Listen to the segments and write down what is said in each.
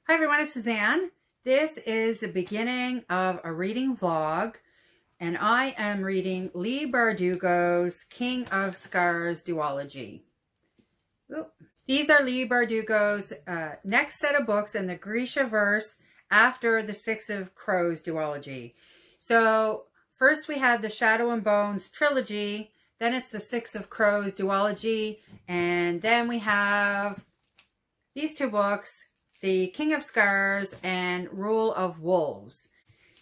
Hi everyone, it's Suzanne. This is the beginning of a reading vlog, and I am reading Leigh Bardugo's King of Scars duology. Oop. These are Leigh Bardugo's next set of books in the Grisha verse after the Six of Crows duology. So first we had the Shadow and Bones trilogy, then it's the Six of Crows duology, and then we have these two books, The King of Scars and Rule of Wolves.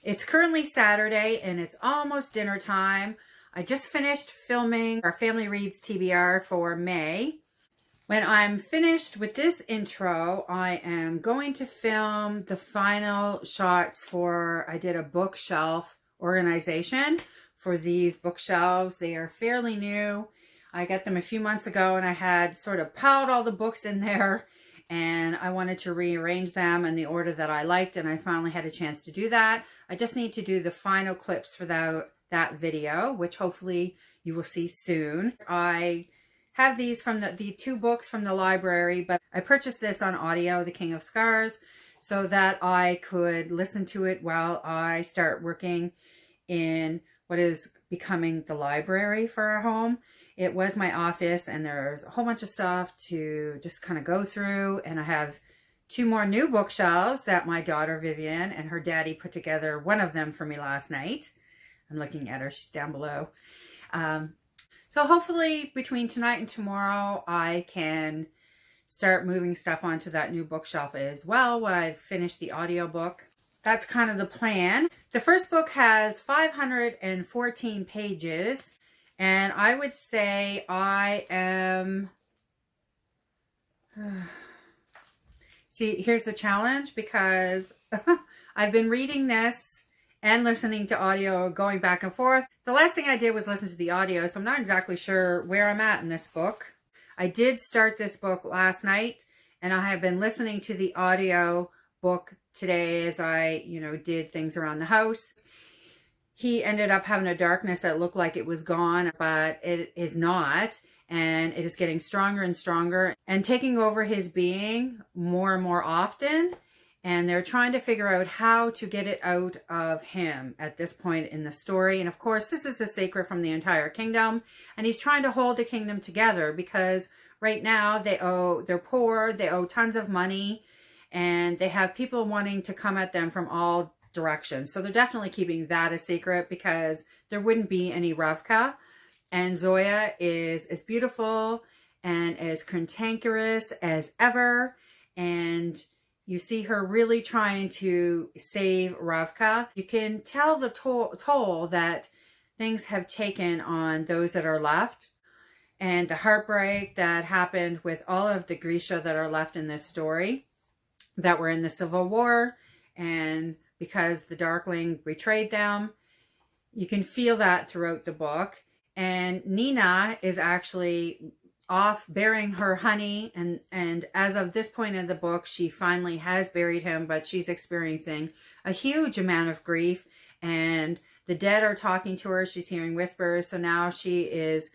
It's currently Saturday and it's almost dinner time. I just finished filming our Family Reads TBR for May. When I'm finished with this intro, I am going to film the final shots for, I did a bookshelf organization for these bookshelves. They are fairly new. I got them a few months ago and I had sort of piled all the books in there, and I wanted to rearrange them in the order that I liked, and I finally had a chance to do that. I just need to do the final clips for that video, which hopefully you will see soon. I have these from the two books from the library, but I purchased this on audio, The King of Scars, so that I could listen to it while I start working in what is becoming the library for our home. It was my office, and there's a whole bunch of stuff to just kind of go through. And I have two more new bookshelves that my daughter Vivian and her daddy put together, one of them for me last night. I'm looking at her, she's down below. So hopefully between tonight and tomorrow, I can start moving stuff onto that new bookshelf as well while I finish the audiobook. That's kind of the plan. The first book has 514 pages. And I would say I am, see, here's the challenge, because I've been reading this and listening to audio, going back and forth. The last thing I did was listen to the audio, so I'm not exactly sure where I'm at in this book. I did start this book last night, and I have been listening to the audio book today as I, did things around the house. He ended up having a darkness that looked like it was gone, but it is not. And it is getting stronger and stronger and taking over his being more and more often. And they're trying to figure out how to get it out of him at this point in the story. And of course, this is a secret from the entire kingdom. And he's trying to hold the kingdom together because right now they're poor, they owe tons of money, and they have people wanting to come at them from all direction. So they're definitely keeping that a secret because there wouldn't be any Ravka. And Zoya is as beautiful and as cantankerous as ever. And you see her really trying to save Ravka. You can tell the toll that things have taken on those that are left, and the heartbreak that happened with all of the Grisha that are left in this story that were in the Civil War, and because the Darkling betrayed them. You can feel that throughout the book. And Nina is actually off burying her honey. And as of this point in the book, she finally has buried him, but she's experiencing a huge amount of grief. And the dead are talking to her. She's hearing whispers. So now she is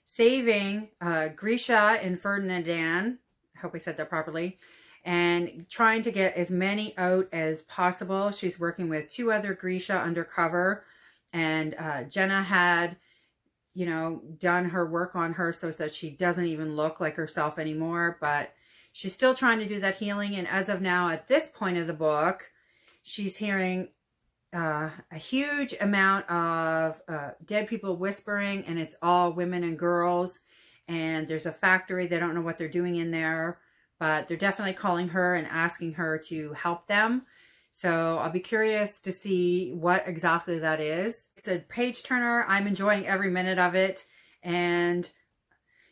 saving Grisha and Ferdinand. I hope I said that properly. And trying to get as many out as possible. She's working with two other Grisha undercover, and Jenna had, done her work on her so that she doesn't even look like herself anymore, but she's still trying to do that healing. And as of now, at this point of the book, she's hearing a huge amount of dead people whispering, and it's all women and girls. And there's a factory, they don't know what they're doing in there, but they're definitely calling her and asking her to help them. So I'll be curious to see what exactly that is. It's a page turner. I'm enjoying every minute of it. And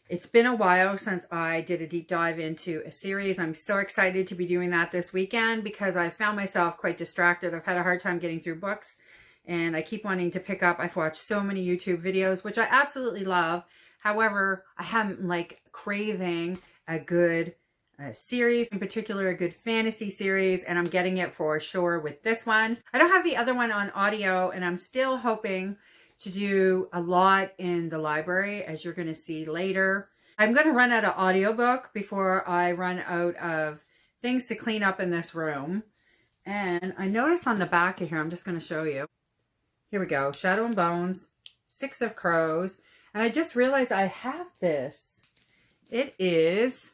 it's been a while since I did a deep dive into a series. I'm so excited to be doing that this weekend because I found myself quite distracted. I've had a hard time getting through books, and I keep wanting to pick up. I've watched so many YouTube videos, which I absolutely love. However, I haven't craving a good series, in particular a good fantasy series, and I'm getting it for sure with this one. I don't have the other one on audio, and I'm still hoping to do a lot in the library, as you're going to see later. I'm going to run out of audiobook before I run out of things to clean up in this room. And I noticed on the back of here, I'm just going to show you. Here we go. Shadow and Bones, 6 of Crows. And I just realized I have this. It is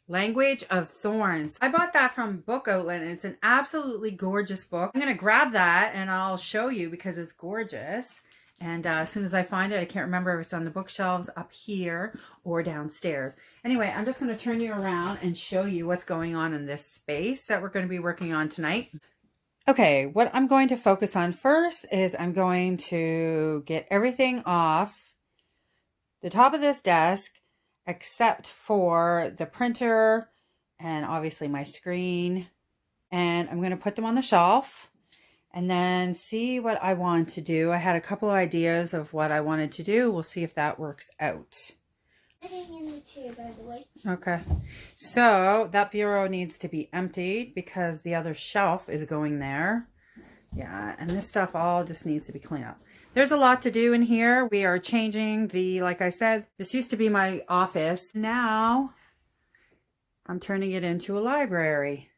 Language of Thorns. I bought that from Book Outlet, and it's an absolutely gorgeous book. I'm going to grab that and I'll show you because it's gorgeous. And as soon as I find it, I can't remember if it's on the bookshelves up here or downstairs. Anyway, I'm just going to turn you around and show you what's going on in this space that we're going to be working on tonight. Okay, what I'm going to focus on first is I'm going to get everything off the top of this desk except for the printer and obviously my screen. And I'm going to put them on the shelf. And then see what I want to do. I had a couple of ideas of what I wanted to do. We'll see if that works out. Sitting in the chair, by the way. Okay. So that bureau needs to be emptied because the other shelf is going there. Yeah, and this stuff all just needs to be cleaned up. There's a lot to do in here. We are changing like I said, this used to be my office. Now I'm turning it into a library.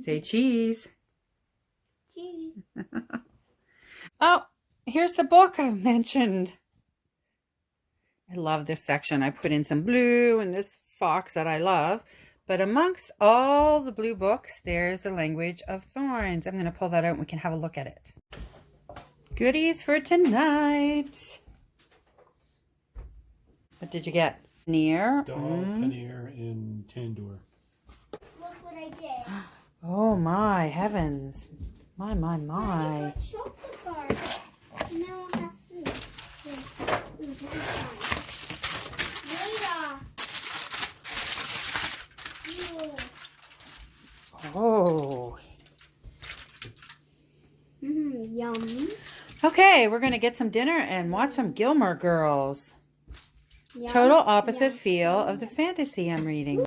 Say cheese. Oh, here's the book I mentioned. I love this section. I put in some blue and this fox that I love. But amongst all the blue books, there's the Language of Thorns. I'm going to pull that out and we can have a look at it. Goodies for tonight. What did you get? Paneer. Dog, paneer, and tandoor. Look what I did. Oh my heavens. My. I got chocolate bars. Now I have food. This is fine. Oh. Yum. Okay, we're going to get some dinner and watch some Gilmore Girls. Yum. Total opposite feel of the fantasy I'm reading.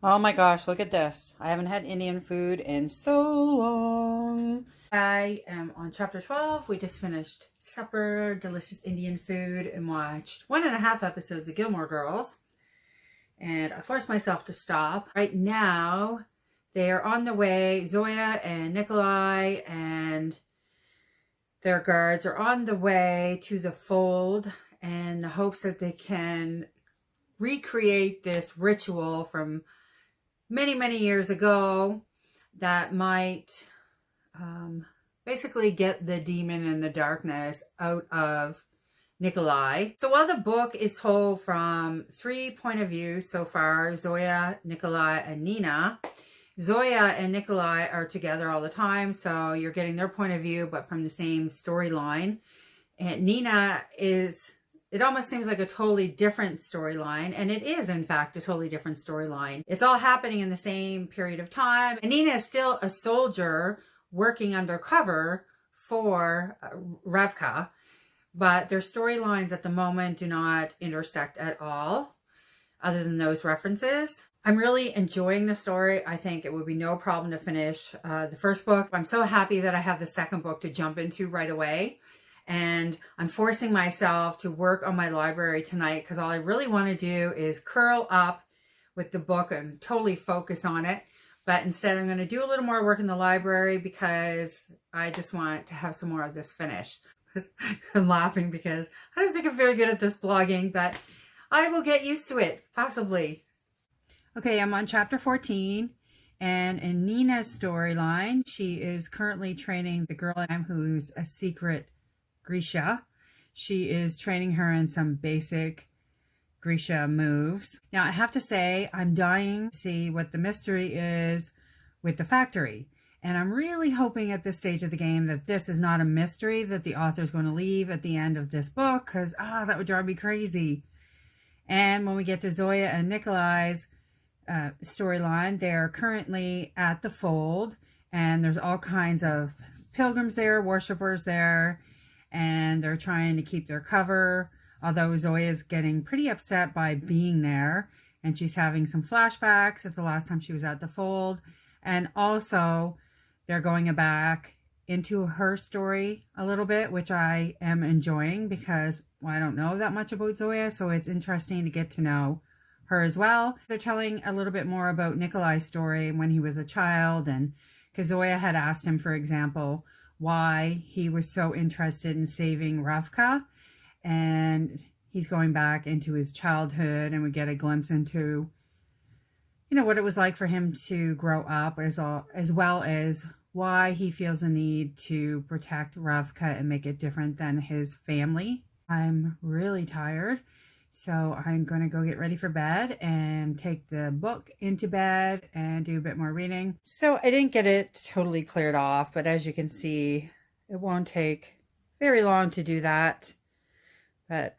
Oh my gosh, look at this. I haven't had Indian food in so long. I am on chapter 12. We just finished supper, delicious Indian food, and watched 1.5 episodes of Gilmore Girls. And I forced myself to stop. Right now, they are on the way. Zoya and Nikolai and their guards are on the way to the fold in the hopes that they can recreate this ritual from many years ago that might basically get the demon and the darkness out of Nikolai. So while the book is told from 3 point of views so far, Zoya, Nikolai, and Nina, Zoya and Nikolai are together all the time, so you're getting their point of view, but from the same storyline. And Nina is, it almost seems like a totally different storyline, and it is, in fact, a totally different storyline. It's all happening in the same period of time, and Nina is still a soldier working undercover for Revka, but their storylines at the moment do not intersect at all, other than those references. I'm really enjoying the story. I think it would be no problem to finish the first book. I'm so happy that I have the second book to jump into right away. And I'm forcing myself to work on my library tonight because all I really want to do is curl up with the book and totally focus on it. But instead, I'm going to do a little more work in the library because I just want to have some more of this finished. I'm laughing because I don't think I'm very good at this blogging, but I will get used to it, possibly. Okay, I'm on chapter 14, and in Nina's storyline, she is currently training the girl who's a secret Grisha. She is training her in some basic Grisha moves. Now, I have to say, I'm dying to see what the mystery is with the factory. And I'm really hoping at this stage of the game that this is not a mystery that the author is going to leave at the end of this book, because, that would drive me crazy. And when we get to Zoya and Nikolai's storyline, they're currently at the fold, and there's all kinds of pilgrims there, worshippers there, and they're trying to keep their cover, although Zoya is getting pretty upset by being there, and she's having some flashbacks at the last time she was at the fold. And also they're going back into her story a little bit, which I am enjoying because I don't know that much about Zoya, so it's interesting to get to know her as well. They're telling a little bit more about Nikolai's story when he was a child, and because Zoya had asked him, for example, why he was so interested in saving Ravka, and he's going back into his childhood, and we get a glimpse into, you know, what it was like for him to grow up, as well as why he feels a need to protect Ravka and make it different than his family. I'm really tired, so I'm going to go get ready for bed and take the book into bed and do a bit more reading. So I didn't get it totally cleared off, but as you can see, it won't take very long to do that. But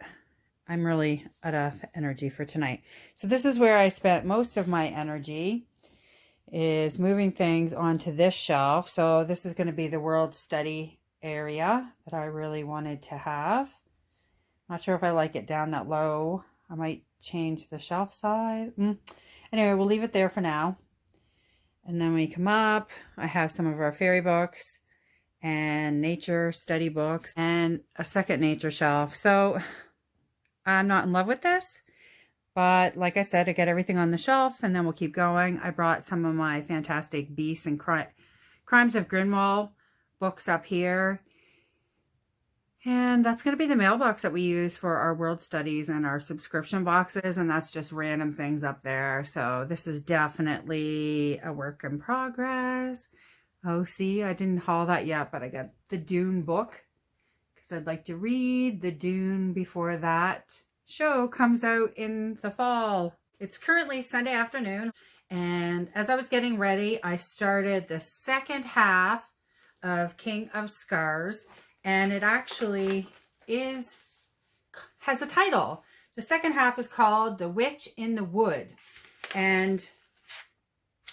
I'm really out of energy for tonight. So this is where I spent most of my energy, is moving things onto this shelf. So this is going to be the world study area that I really wanted to have. Not sure if I like it down that low. I might change the shelf size. Anyway, we'll leave it there for now. And then we come up, I have some of our fairy books and nature study books and a second nature shelf. So I'm not in love with this, but like I said, I get everything on the shelf and then we'll keep going. I brought some of my Fantastic Beasts and Crimes of Grinwald books up here. And that's going to be the mailbox that we use for our world studies and our subscription boxes. And that's just random things up there. So this is definitely a work in progress. Oh, see, I didn't haul that yet, but I got the Dune book because I'd like to read the Dune before that show comes out in the fall. It's currently Sunday afternoon, and as I was getting ready, I started the second half of King of Scars, and it actually has a title. The second half is called The Witch in the Wood, and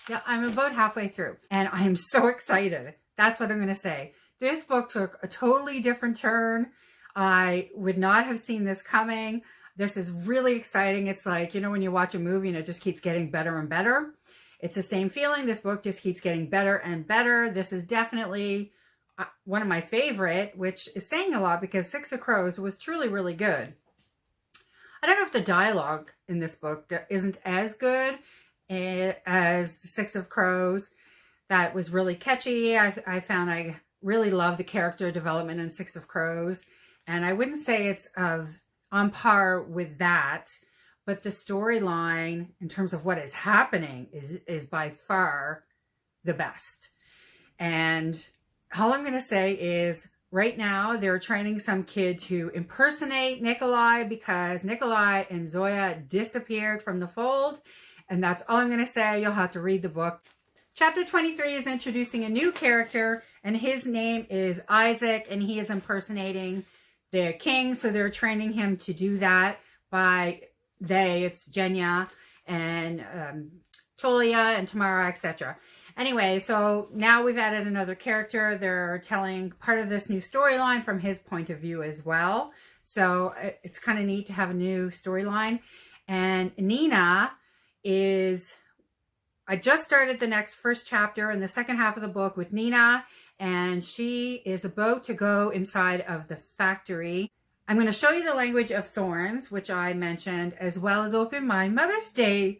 yeah, I'm about halfway through, and I am so excited. That's what I'm going to say. This book took a totally different turn. I would not have seen this coming. This is really exciting. It's like, you know, when you watch a movie and it just keeps getting better and better. It's the same feeling. This book just keeps getting better and better. This is definitely one of my favorite, which is saying a lot because Six of Crows was truly really good. I don't know if the dialogue in this book isn't as good as the Six of Crows. That was really catchy. I found I really loved the character development in Six of Crows. And I wouldn't say it's on par with that, but the storyline in terms of what is happening is by far the best. And all I'm going to say is right now they're training some kid to impersonate Nikolai because Nikolai and Zoya disappeared from the fold. And that's all I'm going to say. You'll have to read the book. Chapter 23 is introducing a new character, and his name is Isaac, and he is impersonating the king. So they're training him to do that by it's Jenya and Tolia and Tamara, etc. Anyway, so now we've added another character. They're telling part of this new storyline from his point of view as well. So it's kind of neat to have a new storyline. And Nina I just started the first chapter in the second half of the book with Nina, and she is about to go inside of the factory. I'm going to show you the language of Thorns, which I mentioned, as well as open my Mother's Day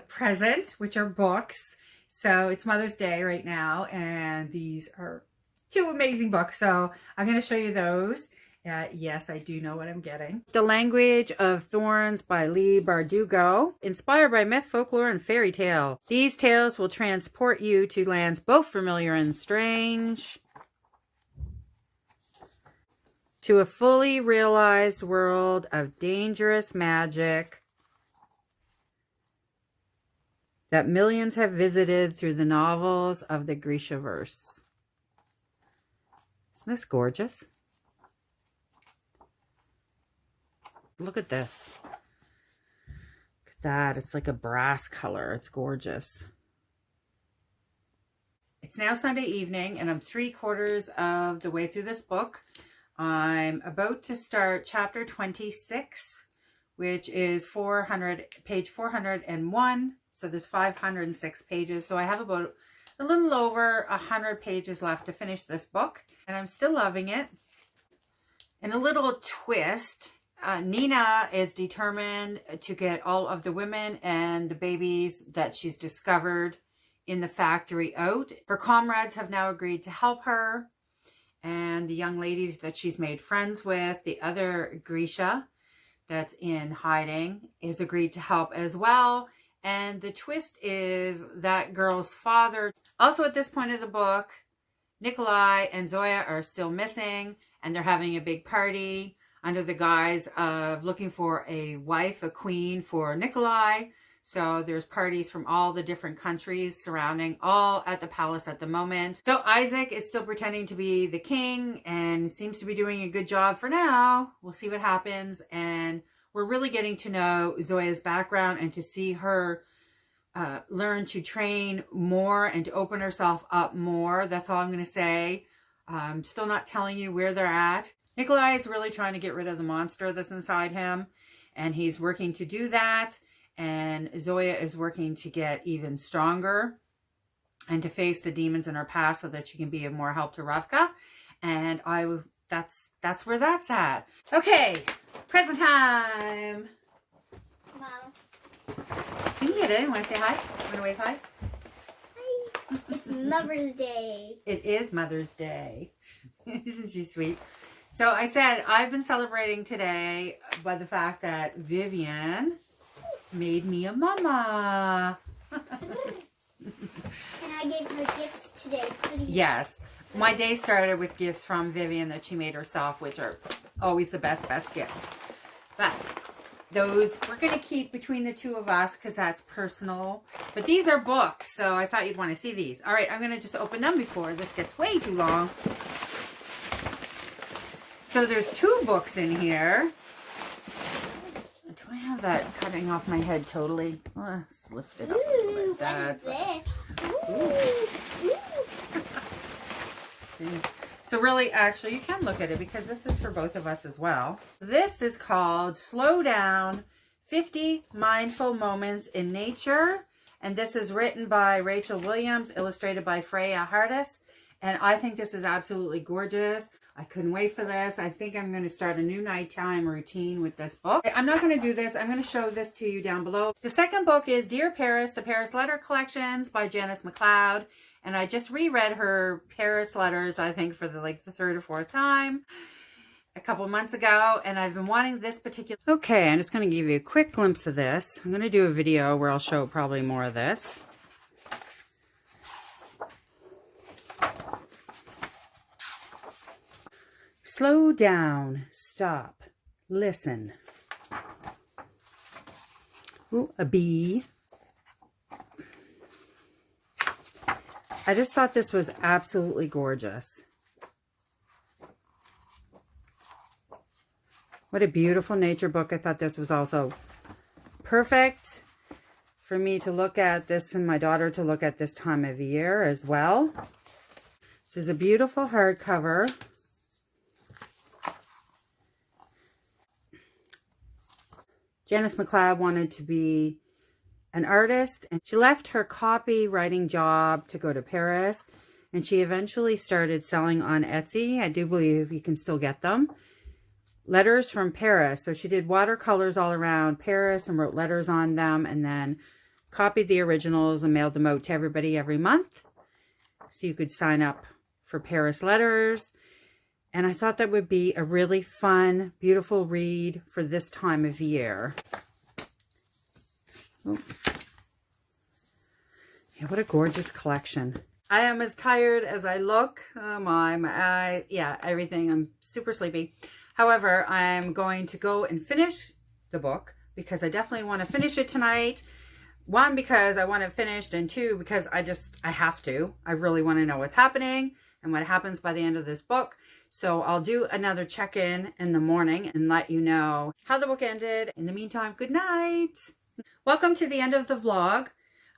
present, which are books. So it's Mother's Day right now, and these are two amazing books. So I'm going to show you those. Yes, I do know what I'm getting. The Language of Thorns by Leigh Bardugo, inspired by myth, folklore, and fairy tale. These tales will transport you to lands both familiar and strange, to a fully realized world of dangerous magic that millions have visited through the novels of the Grishaverse. Isn't this gorgeous? Look at this. Look at that. It's like a brass color. It's gorgeous. It's now Sunday evening, and I'm 3/4 of the way through this book. I'm about to start chapter 26, which is page 401. So there's 506 pages. So I have about a little over 100 pages left to finish this book, and I'm still loving it. And a little twist, Nina is determined to get all of the women and the babies that she's discovered in the factory out. Her comrades have now agreed to help her. And the young ladies that she's made friends with, the other Grisha that's in hiding, is agreed to help as well. And the twist is that girl's father. Also at this point of the book, Nikolai and Zoya are still missing, and they're having a big party under the guise of looking for a wife, a queen for Nikolai. So there's parties from all the different countries surrounding, all at the palace at the moment. So Isaac is still pretending to be the king and seems to be doing a good job for now. We'll see what happens. And we're really getting to know Zoya's background and to see her learn to train more and to open herself up more. That's all I'm going to say. I'm still not telling you where they're at. Nikolai is really trying to get rid of the monster that's inside him, and he's working to do that. And Zoya is working to get even stronger and to face the demons in her past so that she can be of more help to Ravka. And that's where that's at. Okay, present time. Wow. You can get it. Want to say hi? Want to wave hi? Hi. It's Mother's Day. It is Mother's Day. Isn't she sweet? So I said I've been celebrating today by the fact that Vivian made me a mama. And I gave her gifts today. Yes. My day started with gifts from Vivian that she made herself, which are always the best gifts. But those we're going to keep between the two of us because that's personal. But these are books, so I thought you'd want to see these. All right, I'm going to just open them before this gets way too long. So there's 2 books in here. Do I have that cutting off my head totally? Let's lift it up a little bit. That's what is this? So really, actually, you can look at it because this is for both of us as well. This is called Slow Down, 50 Mindful Moments in Nature. And this is written by Rachel Williams, illustrated by Freya Hardis. And I think this is absolutely gorgeous. I couldn't wait for this. I think I'm going to start a new nighttime routine with this book. I'm not going to do this. I'm going to show this to you down below. The second book is Dear Paris, the Paris Letter Collections by Janice McLeod. And I just reread her Paris letters, I think, for the 3rd or 4th time a couple months ago. And I've been wanting this particular... Okay, I'm just going to give you a quick glimpse of this. I'm going to do a video where I'll show probably more of this. Slow down, stop, listen. Ooh, a bee. I just thought this was absolutely gorgeous. What a beautiful nature book. I thought this was also perfect for me to look at this and my daughter to look at this time of year as well. This is a beautiful hardcover. Janice McLeod wanted to be an artist, and she left her copywriting job to go to Paris, and she eventually started selling on Etsy. I do believe you can still get them. Letters from Paris. So she did watercolors all around Paris and wrote letters on them, and then copied the originals and mailed them out to everybody every month. So you could sign up for Paris letters. And I thought that would be a really fun, beautiful read for this time of year. Oh. Yeah, what a gorgeous collection. I am as tired as I look. Oh my eyes. Yeah, everything. I'm super sleepy. However, I'm going to go and finish the book because I definitely want to finish it tonight. 1, because I want it finished, and 2, because I have to. I really want to know what's happening and what happens by the end of this book. So I'll do another check-in in the morning and let you know how the book ended. In the meantime, good night. Welcome to the end of the vlog.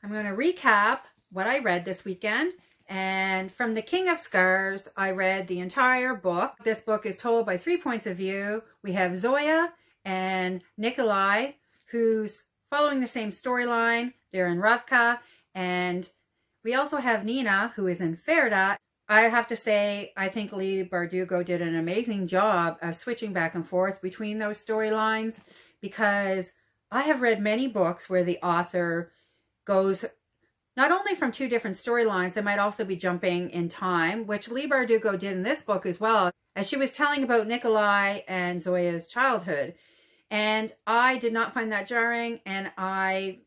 I'm going to recap what I read this weekend. And from The King of Scars, I read the entire book. This book is told by 3 points of view. We have Zoya and Nikolai, who's following the same storyline. They're in Ravka. And we also have Nina, who is in Ferda. I have to say, I think Leigh Bardugo did an amazing job of switching back and forth between those storylines, because I have read many books where the author goes not only from two different storylines, they might also be jumping in time, which Leigh Bardugo did in this book as well, as she was telling about Nikolai and Zoya's childhood. And I did not find that jarring, and I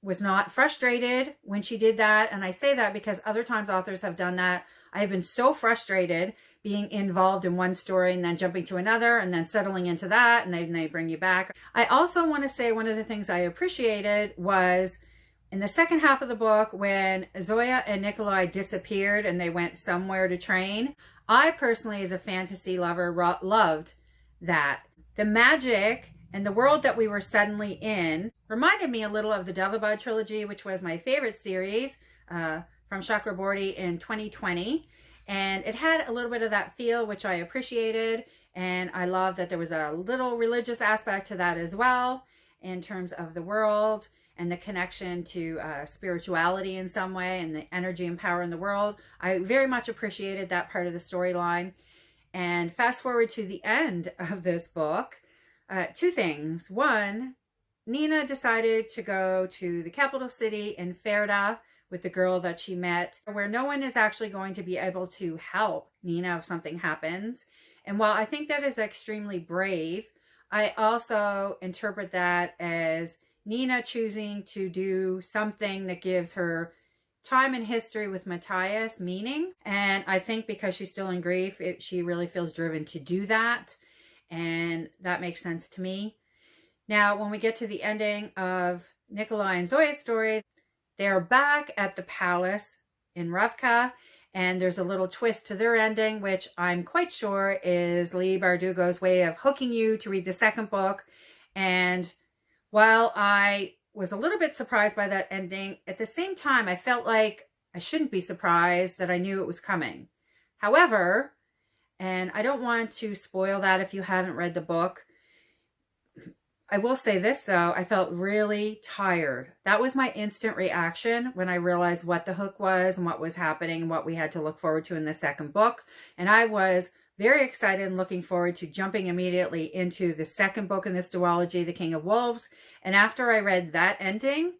was not frustrated when she did that. And I say that because other times authors have done that. I have been so frustrated being involved in one story and then jumping to another and then settling into that, and then they bring you back. I also want to say one of the things I appreciated was in the second half of the book when Zoya and Nikolai disappeared and they went somewhere to train. I personally, as a fantasy lover, loved that. The magic and the world that we were suddenly in reminded me a little of the Davabad trilogy, which was my favorite series from Chakraborty in 2020. And it had a little bit of that feel, which I appreciated. And I love that there was a little religious aspect to that as well, in terms of the world and the connection to spirituality in some way and the energy and power in the world. I very much appreciated that part of the storyline. And fast forward to the end of this book, two things. One, Nina decided to go to the capital city in Ferda with the girl that she met, where no one is actually going to be able to help Nina if something happens. And while I think that is extremely brave, I also interpret that as Nina choosing to do something that gives her time in history with Matthias meaning. And I think because she's still in grief, she really feels driven to do that. And that makes sense to me. Now, when we get to the ending of Nikolai and Zoya's story, they're back at the palace in Ravka, and there's a little twist to their ending, which I'm quite sure is Leigh Bardugo's way of hooking you to read the second book. And while I was a little bit surprised by that ending, at the same time, I felt like I shouldn't be surprised that I knew it was coming. However, and I don't want to spoil that if you haven't read the book, I will say this though, I felt really tired. That was my instant reaction when I realized what the hook was and what was happening and what we had to look forward to in the second book. And I was very excited and looking forward to jumping immediately into the second book in this duology, The King of Wolves. And after I read that ending,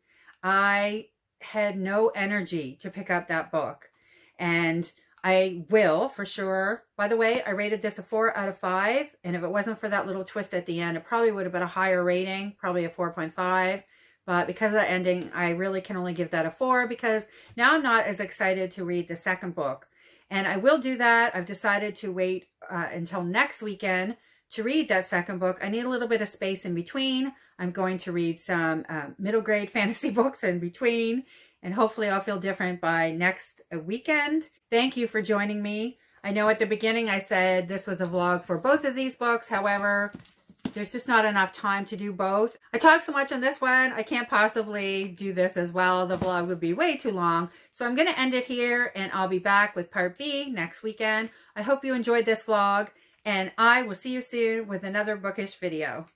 I had no energy to pick up that book. And I will, for sure. By the way, I rated this a 4 out of 5. And if it wasn't for that little twist at the end, it probably would have been a higher rating, probably a 4.5. But because of that ending, I really can only give that a 4 because now I'm not as excited to read the second book. And I will do that. I've decided to wait until next weekend to read that second book. I need a little bit of space in between. I'm going to read some middle grade fantasy books in between. And hopefully I'll feel different by next weekend. Thank you for joining me. I know at the beginning I said this was a vlog for both of these books. However, there's just not enough time to do both. I talk so much on this one, I can't possibly do this as well. The vlog would be way too long. So I'm going to end it here and I'll be back with part B next weekend. I hope you enjoyed this vlog and I will see you soon with another bookish video.